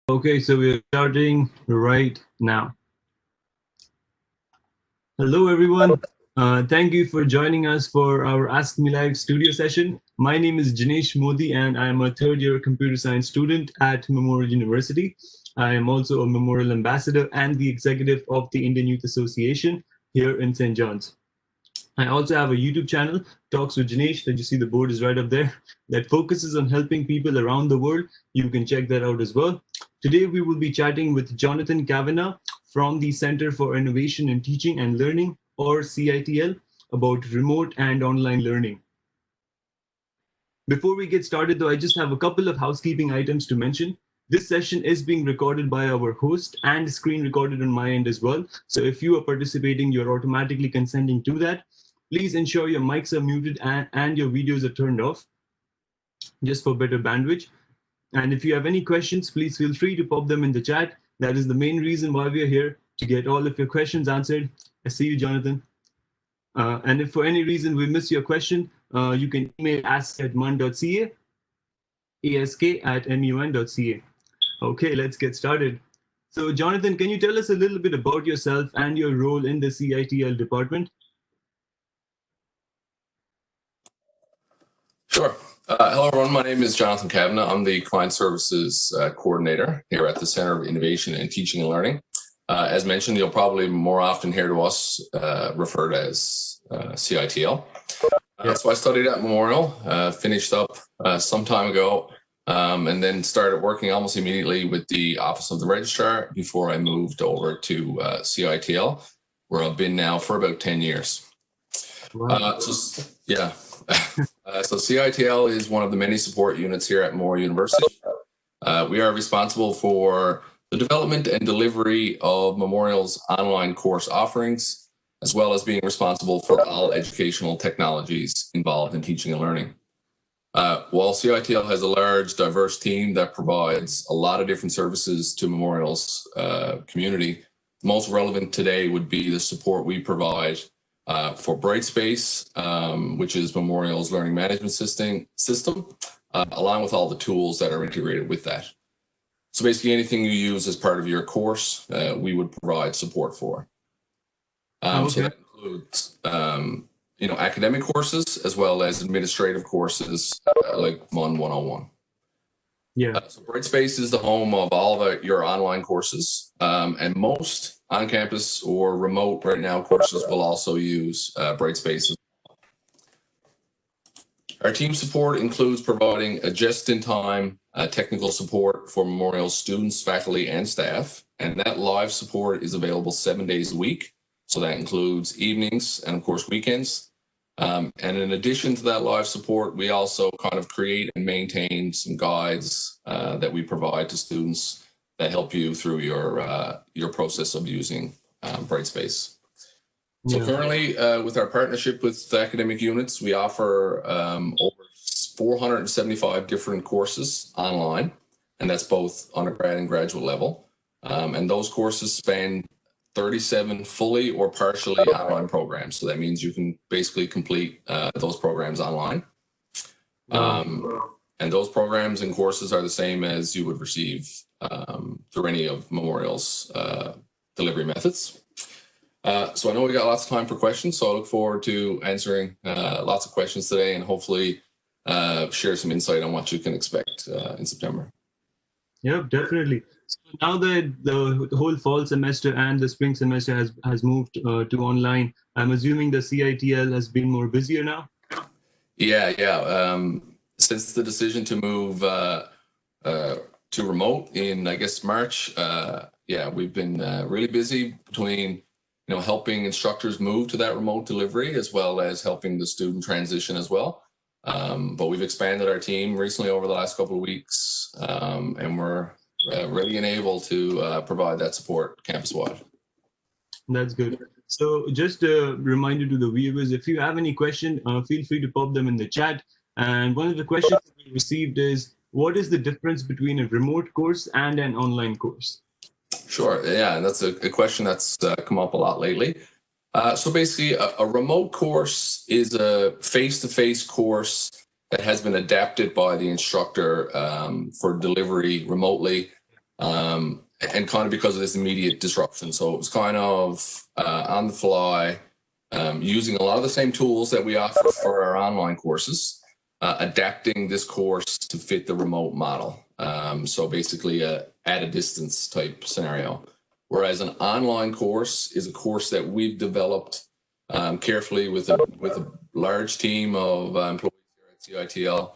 Okay, so we're starting right now. Hello, everyone. Thank you for joining us for our Ask Me Live studio session. My name is Janesh Modi, and I am a third-year computer science student at Memorial University. I am also a Memorial Ambassador and the executive of the Indian Youth Association here in St. John's. I also have a YouTube channel, Talks with Janesh, that you see the board is right up there, that focuses on helping people around the world. You can check that out as well. Today, we will be chatting with Jonathan Kavanagh from the Center for Innovation in Teaching and Learning, or CITL, about remote and online learning. Before we get started, though, I just have a couple of housekeeping items to mention. This session is being recorded by our host and screen recorded on my end as well. So if you are participating, you're automatically consenting to that. Please ensure your mics are muted and your videos are turned off, just for better bandwidth. And if you have any questions, please feel free to pop them in the chat. That is the main reason why we are here, to get all of your questions answered. I see you, Jonathan. And if for any reason we miss your question, you can email ask@mun.ca, ask@mun.ca. Okay, let's get started. So, Jonathan, can you tell us a little bit about yourself and your role in the CITL department? Sure. Hello, everyone. My name is Jonathan Kavanagh. I'm the Client Services Coordinator here at the Center of Innovation in Teaching and Learning. As mentioned, you'll probably more often hear to us referred as CITL. So I studied at Memorial, finished up some time ago, and then started working almost immediately with the Office of the Registrar before I moved over to CITL, where I've been now for about 10 years. Wow. So CITL is one of the many support units here at Memorial University. We are responsible for the development and delivery of Memorial's online course offerings, as well as being responsible for all educational technologies involved in teaching and learning. While CITL has a large, diverse team that provides a lot of different services to Memorial's community, most relevant today would be the support we provide for Brightspace, which is Memorial's learning management system, along with all the tools that are integrated with that. So basically anything you use as part of your course, we would provide support for. So that includes, academic courses as well as administrative courses like MUN 101. Yeah. So Brightspace is the home of all of your online courses, and most on-campus or remote right now courses will also use Brightspace. Our team support includes providing a just-in-time technical support for Memorial students, faculty, and staff, and that live support is available 7 days a week. So that includes evenings and, of course, weekends. And in addition to that live support, we also kind of create and maintain some guides that we provide to students that help you through your process of using Brightspace. So currently, with our partnership with the academic units, we offer over 475 different courses online, and that's both undergrad and graduate level. And those courses span 37 fully or partially online programs. So that means you can basically complete those programs online. And those programs and courses are the same as you would receive through any of Memorial's delivery methods. So I know we got lots of time for questions, so I look forward to answering lots of questions today and hopefully share some insight on what you can expect in September. Yep, definitely. So now that the whole fall semester and the spring semester has moved to online, I'm assuming the CITL has been more busier now? Yeah. Since the decision to move to remote in, I guess, March, we've been really busy between, helping instructors move to that remote delivery as well as helping the student transition as well. But we've expanded our team recently over the last couple of weeks, and we're ready and able to provide that support campus-wide. That's good. So just a reminder to the viewers, if you have any question, feel free to pop them in the chat. And one of the questions we received is, what is the difference between a remote course and an online course? Sure. Yeah, and that's a question that's come up a lot lately. So basically, a remote course is a face-to-face course that has been adapted by the instructor for delivery remotely and kind of because of this immediate disruption. So it was kind of on the fly, using a lot of the same tools that we offer for our online courses, adapting this course to fit the remote model. So basically a at a distance type scenario. Whereas an online course is a course that we've developed carefully with a large team of employees here at CITL,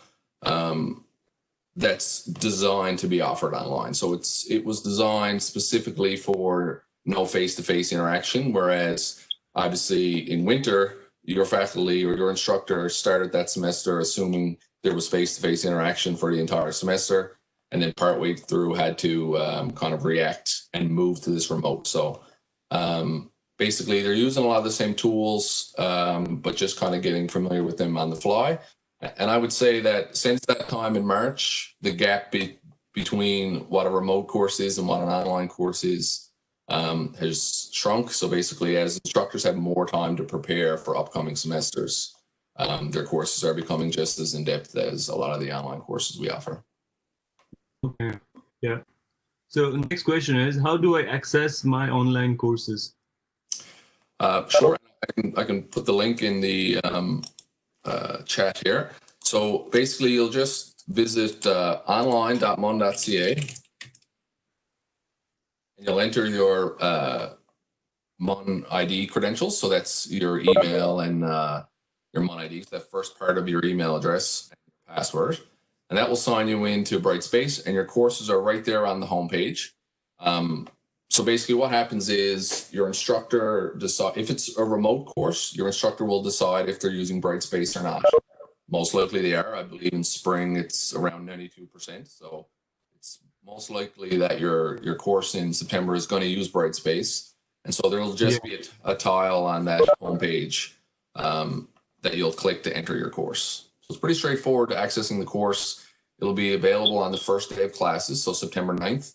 that's designed to be offered online. So it was designed specifically for no face-to-face interaction, whereas obviously in winter, your faculty or your instructor started that semester assuming there was face-to-face interaction for the entire semester, and then partway through had to kind of react and move to this remote. So basically they're using a lot of the same tools, but just kind of getting familiar with them on the fly. And I would say that since that time in March, the gap between what a remote course is and what an online course is has shrunk. So basically, as instructors have more time to prepare for upcoming semesters, their courses are becoming just as in-depth as a lot of the online courses we offer. Okay, yeah. So the next question is, how do I access my online courses? Sure, I can put the link in the chat here. So basically, you'll just visit online.mun.ca, and you'll enter your MUN ID credentials. So that's your email and your MUN ID, that first part of your email address and your password. And that will sign you into Brightspace, and your courses are right there on the homepage. So basically what happens is your instructor decide if it's a remote course, your instructor will decide if they're using Brightspace or not. Most likely they are. I believe in spring it's around 92%. So it's most likely that your course in September is going to use Brightspace. And so there will just be a tile on that homepage that you'll click to enter your course. So it's pretty straightforward accessing the course. It'll be available on the first day of classes, so September 9th.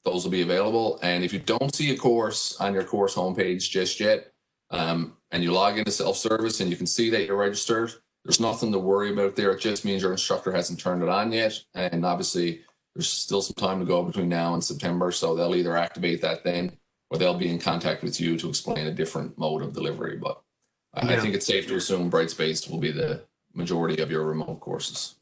Those will be available. And if you don't see a course on your course homepage just yet, and you log into self-service and you can see that you're registered, there's nothing to worry about there. It just means your instructor hasn't turned it on yet. And obviously, there's still some time to go between now and September. So they'll either activate that then, or they'll be in contact with you to explain a different mode of delivery. But I think it's safe to assume Brightspace will be the majority of your remote courses.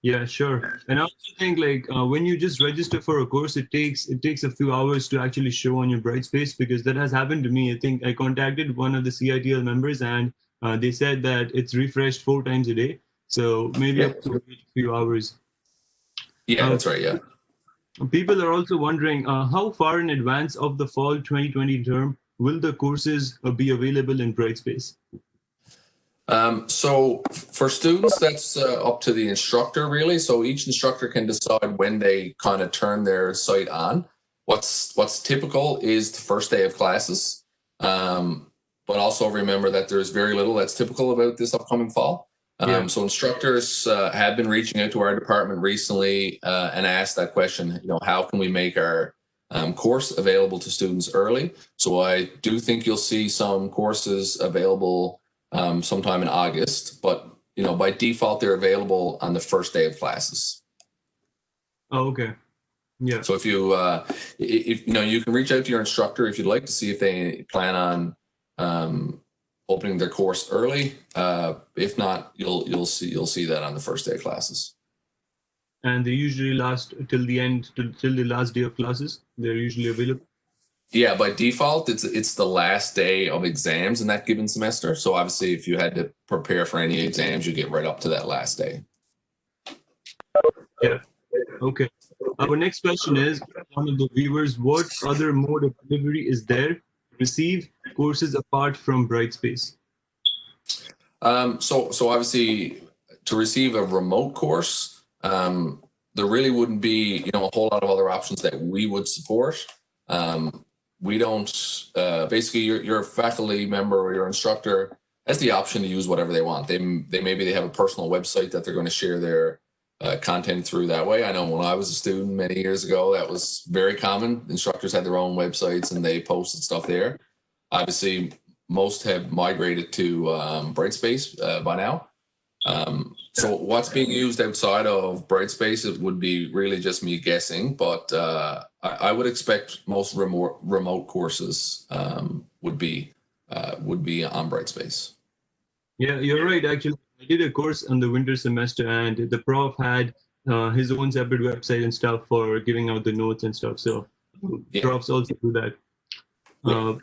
Yeah, sure. And I also think like when you just register for a course, it takes a few hours to actually show on your Brightspace, because that has happened to me. I think I contacted one of the CITL members, and they said that it's refreshed 4 times a day. So maybe up to wait a few hours. Yeah, that's right. Yeah. People are also wondering how far in advance of the fall 2020 term will the courses be available in Brightspace? So for students, that's up to the instructor, really. So each instructor can decide when they kind of turn their site on. What's typical is the first day of classes. But also remember that there's very little that's typical about this upcoming fall. So instructors have been reaching out to our department recently and asked that question, how can we make our course available to students early? So I do think you'll see some courses available sometime in August, but by default they're available on the first day of classes. Oh, okay. Yeah. So if you you can reach out to your instructor if you'd like to see if they plan on opening their course early. If not, you'll see that on the first day of classes. And they usually last till the last day of classes. They're usually available. Yeah, by default, it's the last day of exams in that given semester. So obviously, if you had to prepare for any exams, you get right up to that last day. Yeah. Okay. Our next question is one of the viewers: what other mode of delivery is there to receive courses apart from Brightspace? So obviously, to receive a remote course, there really wouldn't be a whole lot of other options that we would support. We don't basically your faculty member or your instructor has the option to use whatever they want. Maybe they have a personal website that they're going to share their content through that way. I know when I was a student many years ago, that was very common. Instructors had their own websites and they posted stuff there. Obviously, most have migrated to Brightspace by now. So what's being used outside of Brightspace, it would be really just me guessing, but I would expect most remote courses would be on Brightspace. Yeah, you're right. Actually, I did a course on the winter semester, and the prof had his own separate website and stuff for giving out the notes and stuff. So Yeah. profs also do that. Yeah.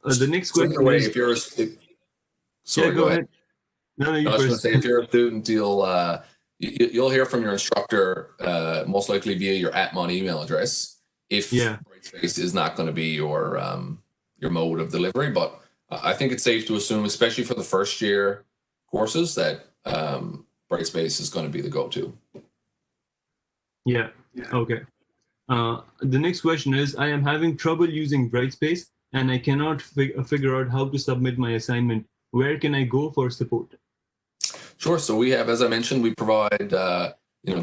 The next So either question way, is, if you're sorry, yeah, go ahead. No, no, I you was going to first. say, if you're a student, you'll hear from your instructor most likely via your @mon email address if Yeah. Brightspace is not going to be your mode of delivery. But I think it's safe to assume, especially for the first year courses, that Brightspace is going to be the go-to. Yeah. Okay. The next question is, I am having trouble using Brightspace and I cannot figure out how to submit my assignment. Where can I go for support? Sure. So we have, as I mentioned, we provide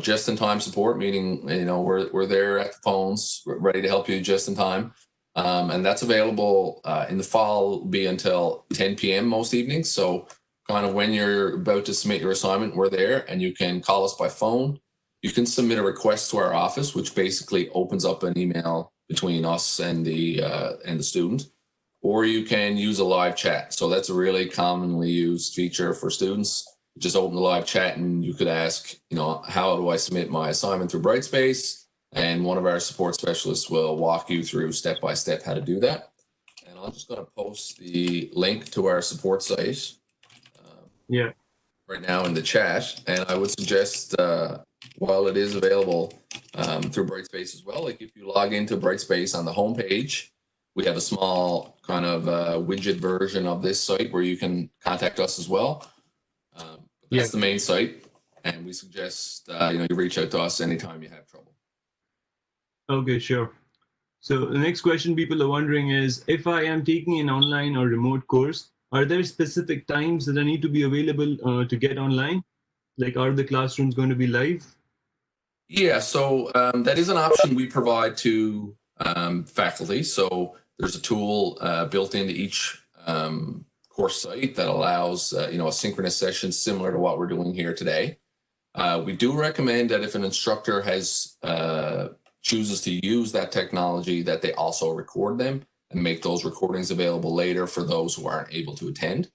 just-in-time support, meaning we're there at the phones, ready to help you just in time, and that's available in the fall. Be until 10 p.m. most evenings. So kind of when you're about to submit your assignment, we're there, and you can call us by phone. You can submit a request to our office, which basically opens up an email between us and the student, or you can use a live chat. So that's a really commonly used feature for students. Just open the live chat and you could ask, how do I submit my assignment through Brightspace? And one of our support specialists will walk you through step by step how to do that. And I'm just going to post the link to our support site right now in the chat. And I would suggest, while it is available through Brightspace as well, like if you log into Brightspace on the homepage, we have a small kind of widget version of this site where you can contact us as well. That's the main site, and we suggest you reach out to us anytime you have trouble. Okay, sure. So the next question people are wondering is, if I am taking an online or remote course, are there specific times that I need to be available to get online? Like, are the classrooms going to be live? Yeah, so that is an option we provide to faculty. So there's a tool built into each course site that allows a synchronous session similar to what we're doing here today. We do recommend that if an instructor chooses to use that technology, that they also record them and make those recordings available later for those who aren't able to attend.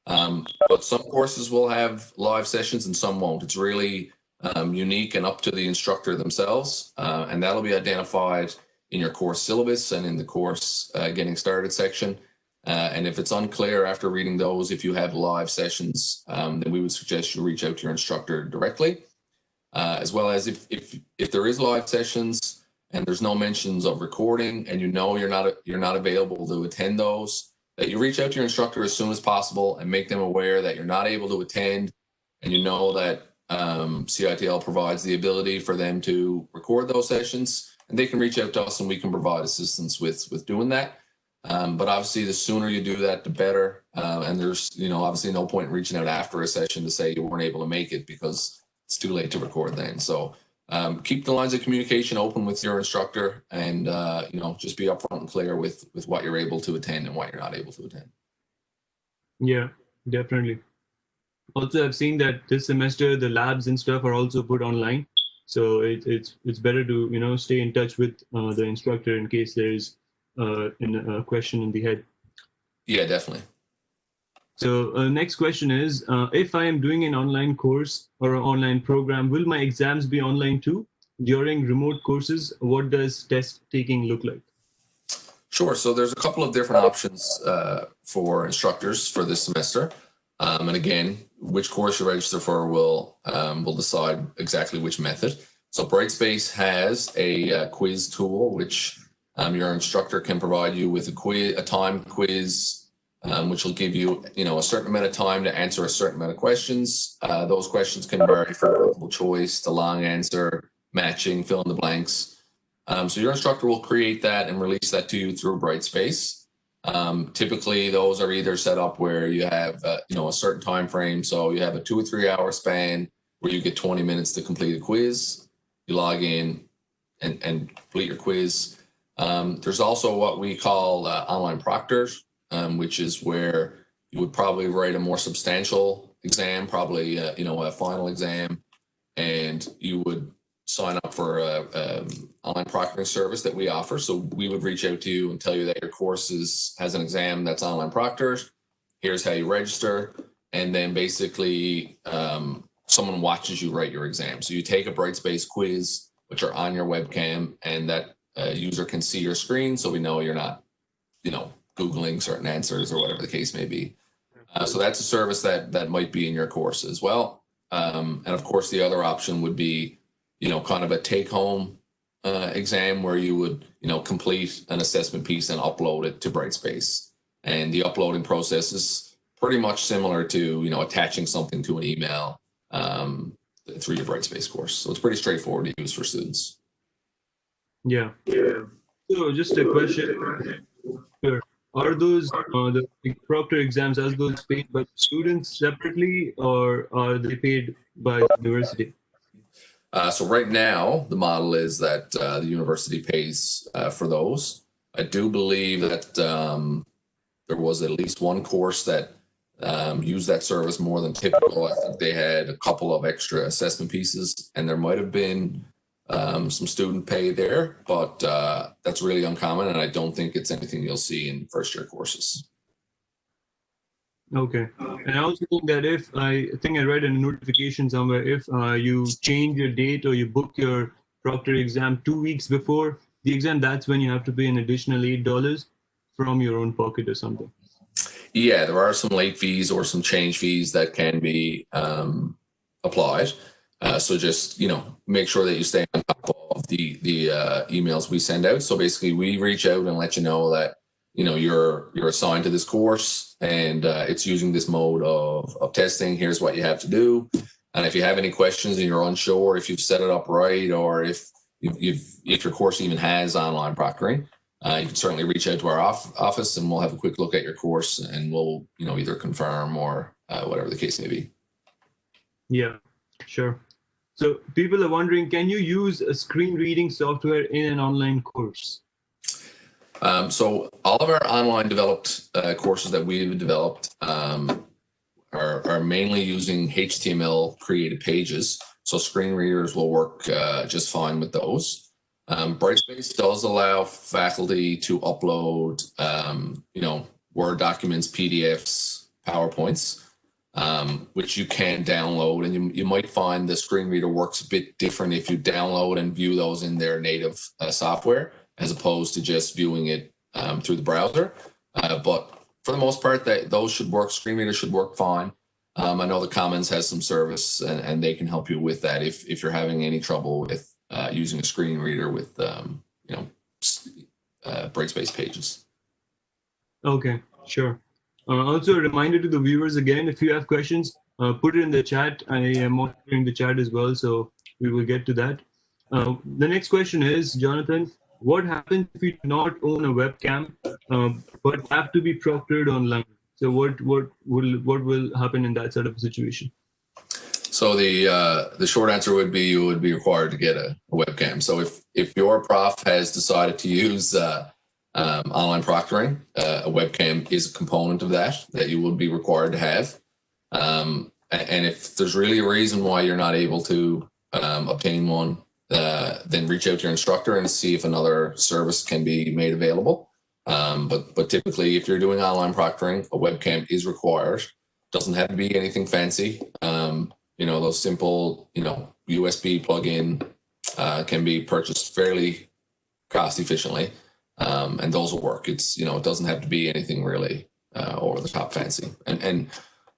But some courses will have live sessions and some won't. It's really unique and up to the instructor themselves, and that'll be identified in your course syllabus and in the course getting started section. And if it's unclear after reading those, if you have live sessions, then we would suggest you reach out to your instructor directly. As well as if there is live sessions and there's no mentions of recording, and you're not available to attend those, that you reach out to your instructor as soon as possible and make them aware that you're not able to attend, and that CITL provides the ability for them to record those sessions, and they can reach out to us and we can provide assistance with doing that. But obviously, the sooner you do that, the better. And there's, obviously no point in reaching out after a session to say you weren't able to make it because it's too late to record then. So keep the lines of communication open with your instructor, and just be upfront and clear with what you're able to attend and what you're not able to attend. Yeah, definitely. Also, I've seen that this semester the labs and stuff are also put online, so it's better to stay in touch with the instructor in case there's a question in the head. Yeah, definitely. So next question is, if I am doing an online course or an online program, will my exams be online too? During remote courses, what does test taking look like? Sure. So there's a couple of different options for instructors for this semester. And again, which course you register for will decide exactly which method. So Brightspace has a quiz tool, which your instructor can provide you with a timed quiz, which will give you, a certain amount of time to answer a certain amount of questions. Those questions can vary from multiple choice to long answer, matching, fill in the blanks. So your instructor will create that and release that to you through Brightspace. Typically, those are either set up where you have, a certain time frame. So you have a 2 or 3 hour span where you get 20 minutes to complete a quiz. You log in and complete your quiz. There's also what we call online proctors, which is where you would probably write a more substantial exam, probably a final exam, and you would sign up for a online proctoring service that we offer. So we would reach out to you and tell you that your course has an exam that's online proctored. Here's how you register, and then basically someone watches you write your exam. So you take a Brightspace quiz, which are on your webcam, and that user can see your screen, so we know you're not, Googling certain answers or whatever the case may be. So that's a service that might be in your course as well. And of course, the other option would be, kind of a take-home exam where you would, complete an assessment piece and upload it to Brightspace. And the uploading process is pretty much similar to, attaching something to an email through your Brightspace course. So it's pretty straightforward to use for students. Yeah. So just a question. Sure. Are those the Proctor exams, are those paid by students separately, or are they paid by the university? So right now, the model is that the university pays for those. I do believe that there was at least one course that used that service more than typical. I think they had a couple of extra assessment pieces, and there might have been some student pay there, but that's really uncommon, and I don't think it's anything you'll see in first-year courses. Okay. And I also think that I think I read in a notification somewhere, if you change your date or you book your Proctor exam 2 weeks before the exam, that's when you have to pay an additional $8 from your own pocket or something. Yeah, there are some late fees or some change fees that can be applied. So just, make sure that you stay on top of the emails we send out. So basically we reach out and let you know that, you're assigned to this course, and it's using this mode of testing. Here's what you have to do. And if you have any questions and you're unsure if you've set it up right, or if your course even has online proctoring, you can certainly reach out to our office, and we'll have a quick look at your course, and we'll, either confirm or whatever the case may be. Yeah, sure. So people are wondering, can you use a screen reading software in an online course? So all of our online developed courses that we've developed are mainly using HTML created pages. So screen readers will work just fine with those. Brightspace does allow faculty to upload, Word documents, PDFs, PowerPoints, which you can download. And you might find the screen reader works a bit different if you download and view those in their native software, as opposed to just viewing it through the browser. But for the most part, those should work. Screen readers should work fine. I know the Commons has some service, and they can help you with that if you're having any trouble with using a screen reader with Brightspace pages. Okay, sure. Also a reminder to the viewers again, if you have questions, put it in the chat. I am monitoring the chat as well, so we will get to that. The next question is, Jonathan, what happens if you do not own a webcam but have to be proctored online? So what will happen in that sort of situation? So the short answer would be you would be required to get a webcam. So if your prof has decided to use online proctoring, a webcam is a component of that you would be required to have. And if there's really a reason why you're not able to obtain one, then reach out to your instructor and see if another service can be made available. But typically, if you're doing online proctoring, a webcam is required. Doesn't have to be anything fancy. Those simple, USB plug-in can be purchased fairly cost efficiently, and those will work. It's, it doesn't have to be anything really over the top fancy. And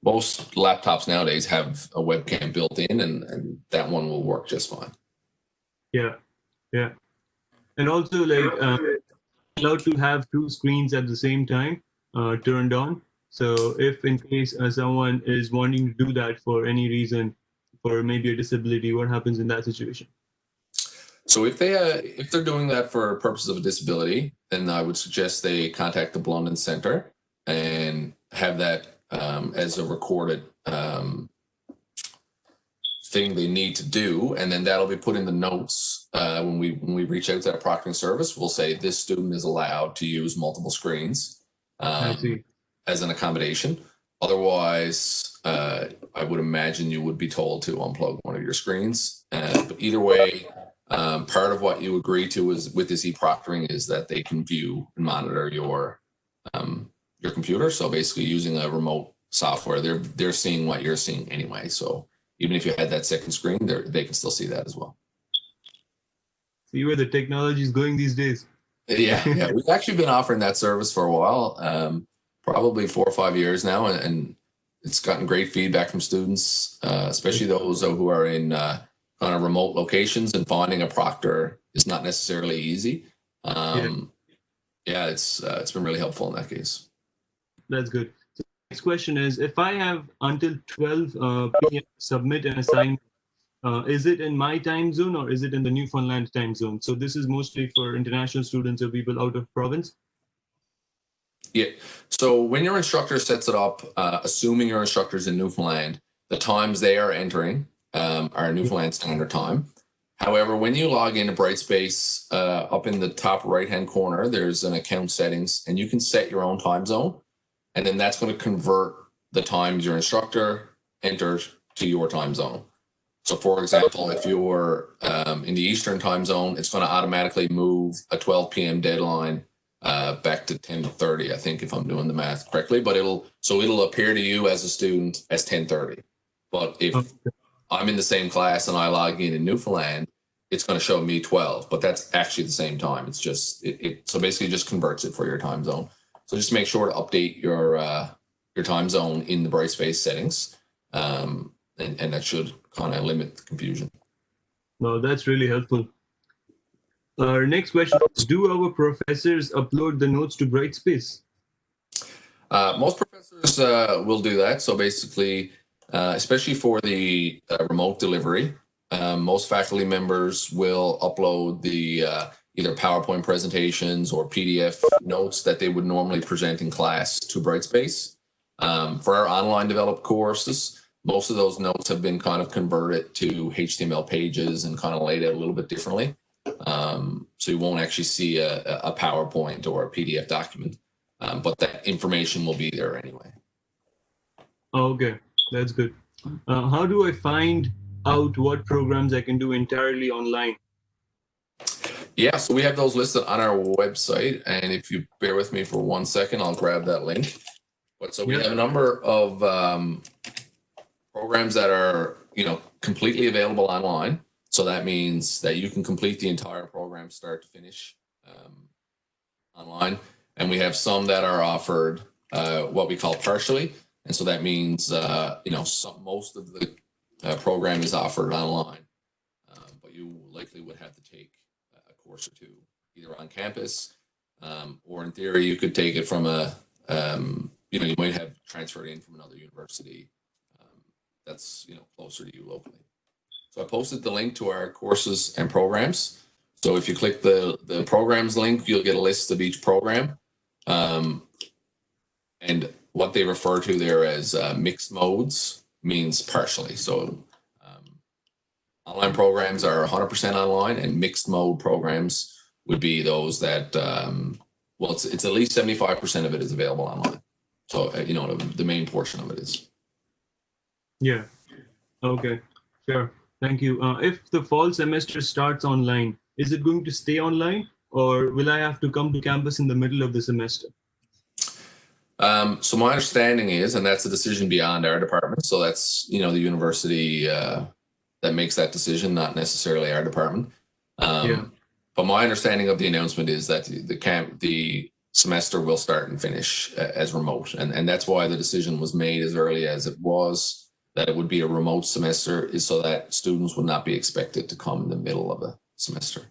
most laptops nowadays have a webcam built in, and that one will work just fine. Yeah. And also, allowed to have two screens at the same time turned on. So if in case someone is wanting to do that for any reason, for maybe a disability, what happens in that situation? So if they're doing that for purposes of a disability, then I would suggest they contact the Blunden Center and have that as a recorded thing they need to do, and then that'll be put in the notes when we reach out to that proctoring service. We'll say this student is allowed to use multiple screens as an accommodation. Otherwise, I would imagine you would be told to unplug one of your screens. But either way, part of what you agree to is with this e-proctoring is that they can view and monitor your computer. So basically, using a remote software, they're seeing what you're seeing anyway. So even if you had that second screen, they can still see that as well. See where the technology is going these days. Yeah, we've actually been offering that service for a while, probably 4 or 5 years now, and it's gotten great feedback from students, especially those who are in kind of remote locations, and finding a proctor is not necessarily easy. Yeah, it's been really helpful in that case. That's good. So next question is, if I have until 12 p.m. to submit an assignment, is it in my time zone or is it in the Newfoundland time zone? So this is mostly for international students or people out of province. Yeah. So when your instructor sets it up, assuming your instructor's in Newfoundland, the times they are entering are Newfoundland Standard Time. However, when you log into Brightspace, up in the top right-hand corner, there's an account settings, and you can set your own time zone, and then that's going to convert the times your instructor enters to your time zone. So, for example, if you're in the Eastern time zone, it's going to automatically move a 12 p.m. deadline back to 10:30, I think, if I'm doing the math correctly. But it'll appear to you as a student as 10:30. But if I'm in the same class and I log in Newfoundland, it's going to show me 12, but that's actually the same time. It's just so basically just converts it for your time zone. So just make sure to update your time zone in the Brightspace settings, and that should kind of limit the confusion. Well, that's really helpful. Our next question is, do our professors upload the notes to Brightspace? Most professors will do that. So basically, especially for the remote delivery, most faculty members will upload the either PowerPoint presentations or PDF notes that they would normally present in class to Brightspace. For our online developed courses, most of those notes have been kind of converted to HTML pages and kind of laid out a little bit differently. So you won't actually see a PowerPoint or a PDF document, but that information will be there anyway. Okay, that's good. How do I find out what programs I can do entirely online? Yeah, so we have those listed on our website, and if you bear with me for 1 second, I'll grab that link. But so we have a number of programs that are, completely available online. So that means that you can complete the entire program start to finish online. And we have some that are offered what we call partially. And so that means, most of the program is offered online, but you likely would have to take a course or two, either on campus, or in theory, you could take it from you might have transferred in from another university that's, closer to you locally. So I posted the link to our courses and programs. So if you click the programs link, you'll get a list of each program. And what they refer to there as mixed modes means partially. So online programs are 100% online, and mixed mode programs would be those that, it's at least 75% of it is available online. So, the main portion of it is. Yeah. Okay. Sure. Thank you. If the fall semester starts online, is it going to stay online, or will I have to come to campus in the middle of the semester? So my understanding is, and that's a decision beyond our department. So that's, the university that makes that decision, not necessarily our department. But my understanding of the announcement is that the semester will start and finish as remote. And that's why the decision was made as early as it was, that it would be a remote semester, is so that students would not be expected to come in the middle of a semester.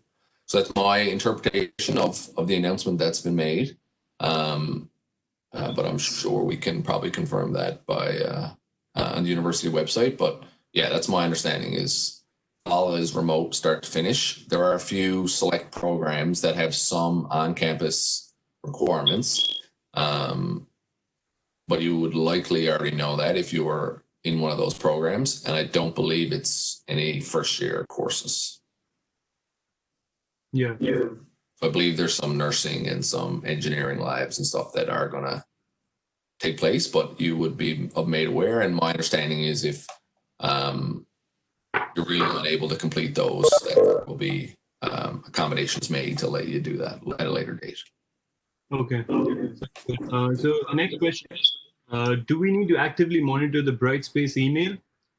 So that's my interpretation of the announcement that's been made. But I'm sure we can probably confirm that by on the university website. But yeah, that's my understanding, is all is remote start to finish. There are a few select programs that have some on-campus requirements, but you would likely already know that if you were in one of those programs, and I don't believe it's any first-year courses. Yeah. So I believe there's some nursing and some engineering labs and stuff that are going to take place, but you would be made aware. And my understanding is if you're really unable to complete those, there will be accommodations made to let you do that at a later date. Okay. So the next question is, do we need to actively monitor the Brightspace email?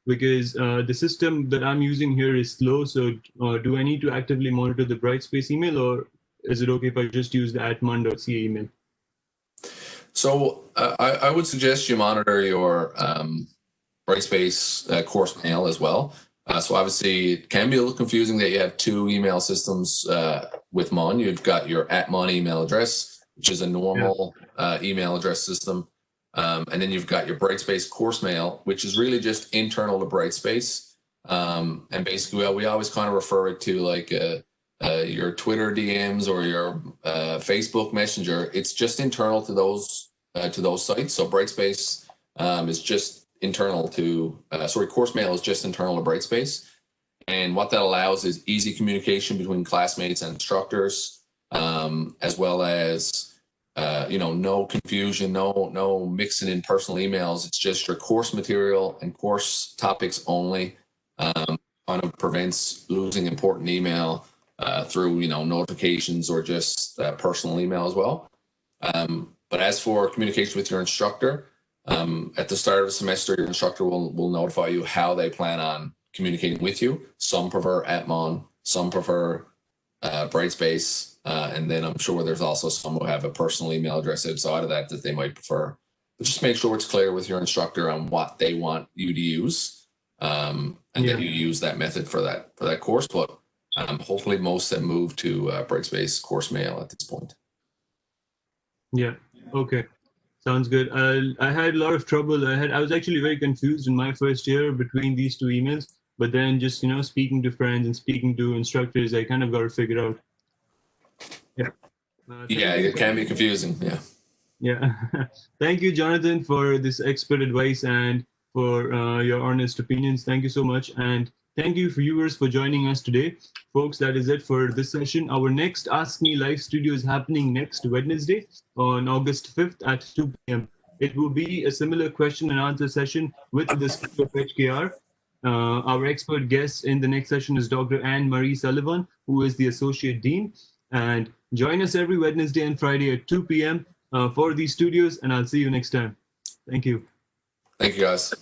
Because the system that I'm using here is slow. So do I need to actively monitor the Brightspace email, or is it okay if I just use the @mun.ca email? So I would suggest you monitor your Brightspace course mail as well. So obviously it can be a little confusing that you have two email systems with Mun. You've got your @mun email address, which is a normal email address system. And then you've got your Brightspace course mail, which is really just internal to Brightspace. And basically, we always kind of refer it to like your Twitter DMs or your Facebook Messenger. It's just internal to those sites. So Brightspace is just internal to course mail is just internal to Brightspace. And what that allows is easy communication between classmates and instructors, as well as no confusion, no mixing in personal emails. It's just your course material and course topics only. Kind of prevents losing important email through notifications or just personal email as well. But as for communication with your instructor, at the start of the semester, your instructor will notify you how they plan on communicating with you. Some prefer @mun, some prefer Brightspace, and then I'm sure there's also some who have a personal email address outside of that they might prefer. But just make sure it's clear with your instructor on what they want you to use, and that you use that method for that course. But hopefully most have moved to Brightspace course mail at this point. Yeah. Okay. Sounds good. I had a lot of trouble. I was actually very confused in my first year between these two emails, but then just speaking to friends and speaking to instructors, I kind of got it figured out. Yeah. It can be confusing. Yeah. Yeah. Thank you, Jonathan, for this expert advice and for your honest opinions. Thank you so much. And thank you, viewers, for joining us today. Folks, that is it for this session. Our next Ask Me Live studio is happening next Wednesday on August 5th at 2 p.m. It will be a similar question and answer session with the speaker of HKR. Our expert guest in the next session is Dr. Anne Marie Sullivan, who is the Associate Dean. And join us every Wednesday and Friday at 2 p.m. For these studios, and I'll see you next time. Thank you. Thank you, guys.